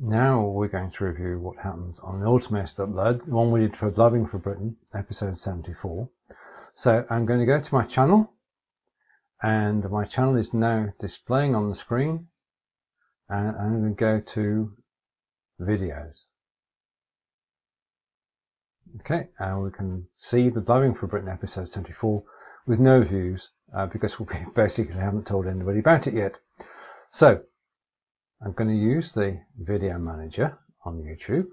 Now we're going to review what happens on the automated upload, the one we did for Blubbing for Britain, episode 74. So I'm going to go to my channel, and my channel is now displaying on the screen, and I'm going to go to videos. Okay, and we can see the Blubbing for Britain episode 74 with no views because we basically haven't told anybody about it yet. So I'm going to use the video manager on YouTube,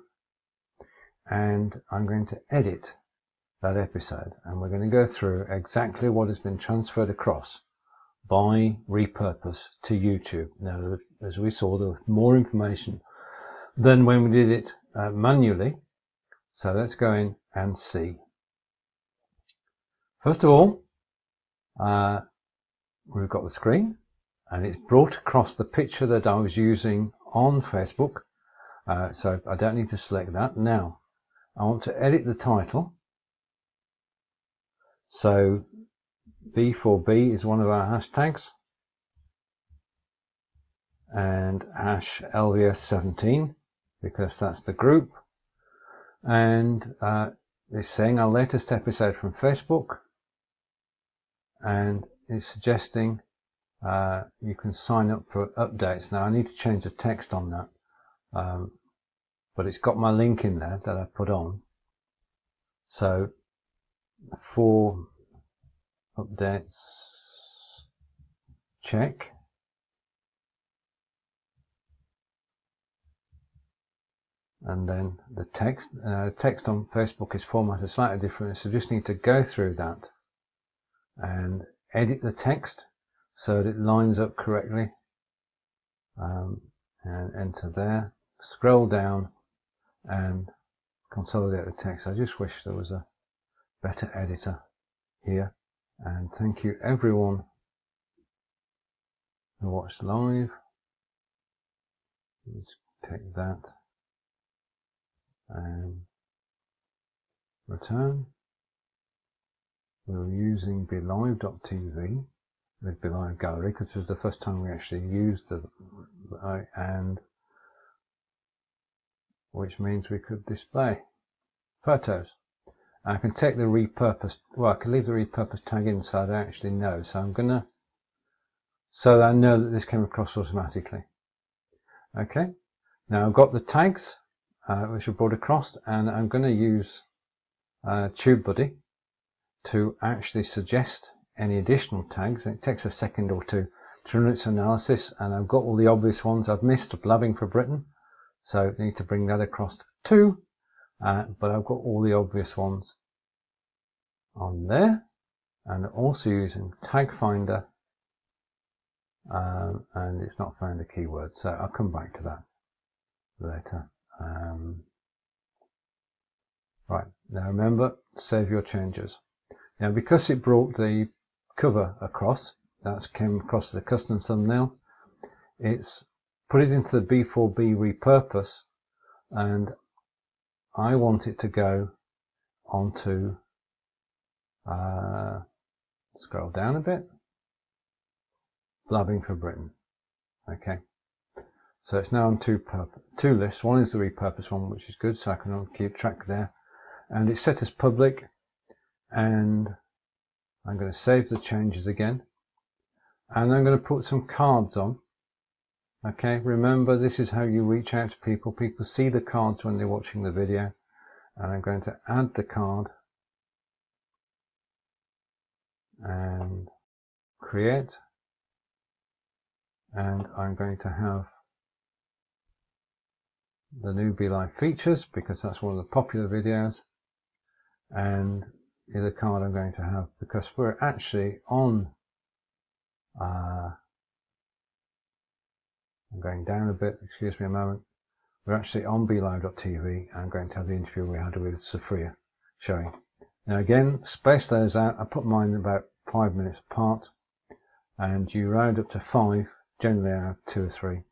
and I'm going to edit that episode, and we're going to go through exactly what has been transferred across by Repurpose to YouTube. Now, as we saw, there was more information than when we did it manually. So let's go in and see. First of all, we've got the screen, and it's brought across the picture that I was using on Facebook. So I don't need to select that. Now, I want to edit the title. So B4B is one of our hashtags, and hash LVS17 because that's the group. And it's saying our latest episode from Facebook, and it's suggesting you can sign up for updates. Now I need to change the text on that, but it's got my link in there that I put on. So for updates, check. And then the text on Facebook is formatted slightly differently, so just need to go through that and edit the text so that it lines up correctly, and enter there, scroll down and consolidate the text. I just wish there was a better editor here, and thank you everyone who watched live. Let's take that and return. We're using BeLive.tv with BeLive Gallery because this was the first time we actually used the and which means we could display photos. I can take the repurposed, well, I can leave the repurposed tag in so I don't actually know. So I'm gonna, so I know that this came across automatically. Okay, now I've got the tags which are brought across, and I'm going to use TubeBuddy to actually suggest any additional tags. And it takes a second or two to run its analysis, and I've got all the obvious ones. I've missed Blubbing for Britain, so I need to bring that across too, but I've got all the obvious ones on there, and also using Tag Finder, and it's not found a keyword, so I'll come back to that later. Right, now remember, save your changes. Now because it brought the cover across, that came across as a custom thumbnail, it's put it into the B4B repurpose, and I want it to go onto, scroll down a bit, Blubbing for Britain. Okay. So it's now on two lists. One is the repurpose one, which is good, so I can keep track there. And it's set as public, and I'm going to save the changes again. And I'm going to put some cards on. Okay, remember this is how you reach out to people. People see the cards when they're watching the video. And I'm going to add the card and create. And I'm going to have the new BeLive features because that's one of the popular videos, and the other card I'm going to have because we're actually on I'm going down a bit, excuse me a moment, we're actually on BeLive.tv. I'm going to have the interview we had with Sophia showing. Now again, space those out. I put mine about 5 minutes apart, and you round up to 5, generally I have 2 or 3.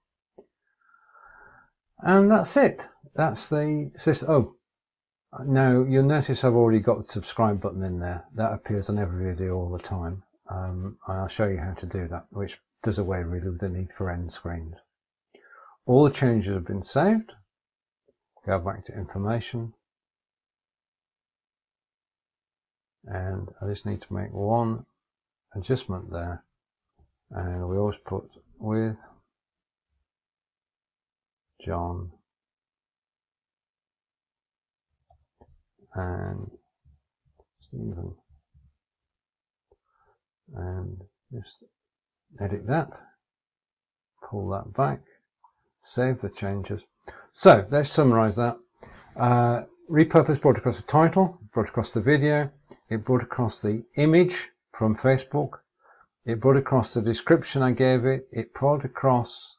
And that's it. That's the system. Oh, now you'll notice I've already got the subscribe button in there. That appears on every video all the time. I'll show you how to do that, which does away really with the need for end screens. all the changes have been saved. Go back to information, and I just need to make one adjustment there, and we always put with John and Stephen, and just edit that, pull that back, save the changes. So let's summarize that. Repurpose brought across the title, brought across the video, it brought across the image from Facebook, it brought across the description I gave it, it brought across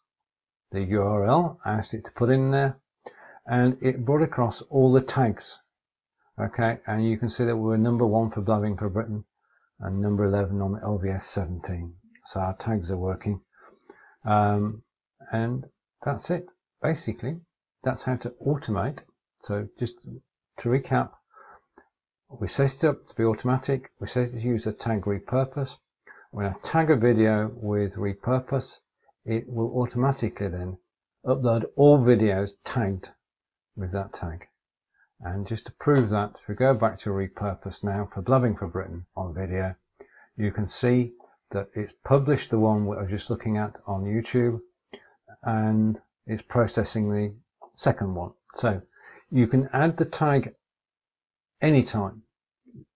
the URL I asked it to put in there, and it brought across all the tags. Okay, and you can see that we're number 1 for Blabbing for Britain and number 11 on LVS 17. So our tags are working. And that's it. Basically, that's how to automate. So just to recap, we set it up to be automatic. We set it to use the tag repurpose. When I tag a video with repurpose, it will automatically then upload all videos tagged with that tag. And just to prove that, if we go back to repurpose now for Blabbing for Britain on video, you can see that it's published the one I was just looking at on YouTube, and it's processing the second one. So you can add the tag anytime.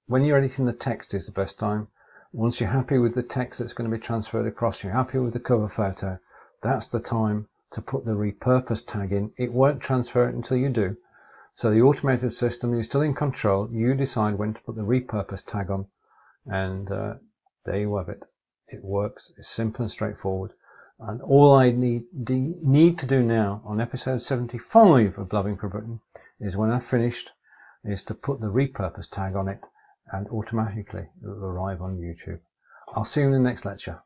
When you're editing the text is the best time. Once you're happy with the text that's going to be transferred across, you're happy with the cover photo, that's the time to put the repurpose tag in. It won't transfer it until you do. So the automated system, you're still in control. You decide when to put the repurpose tag on, and there you have it. It works. It's simple and straightforward. And all I need to do now on episode 75 of Blabbing for Britain is, when I've finished, is to put the repurpose tag on it, and automatically it will arrive on YouTube. I'll see you in the next lecture.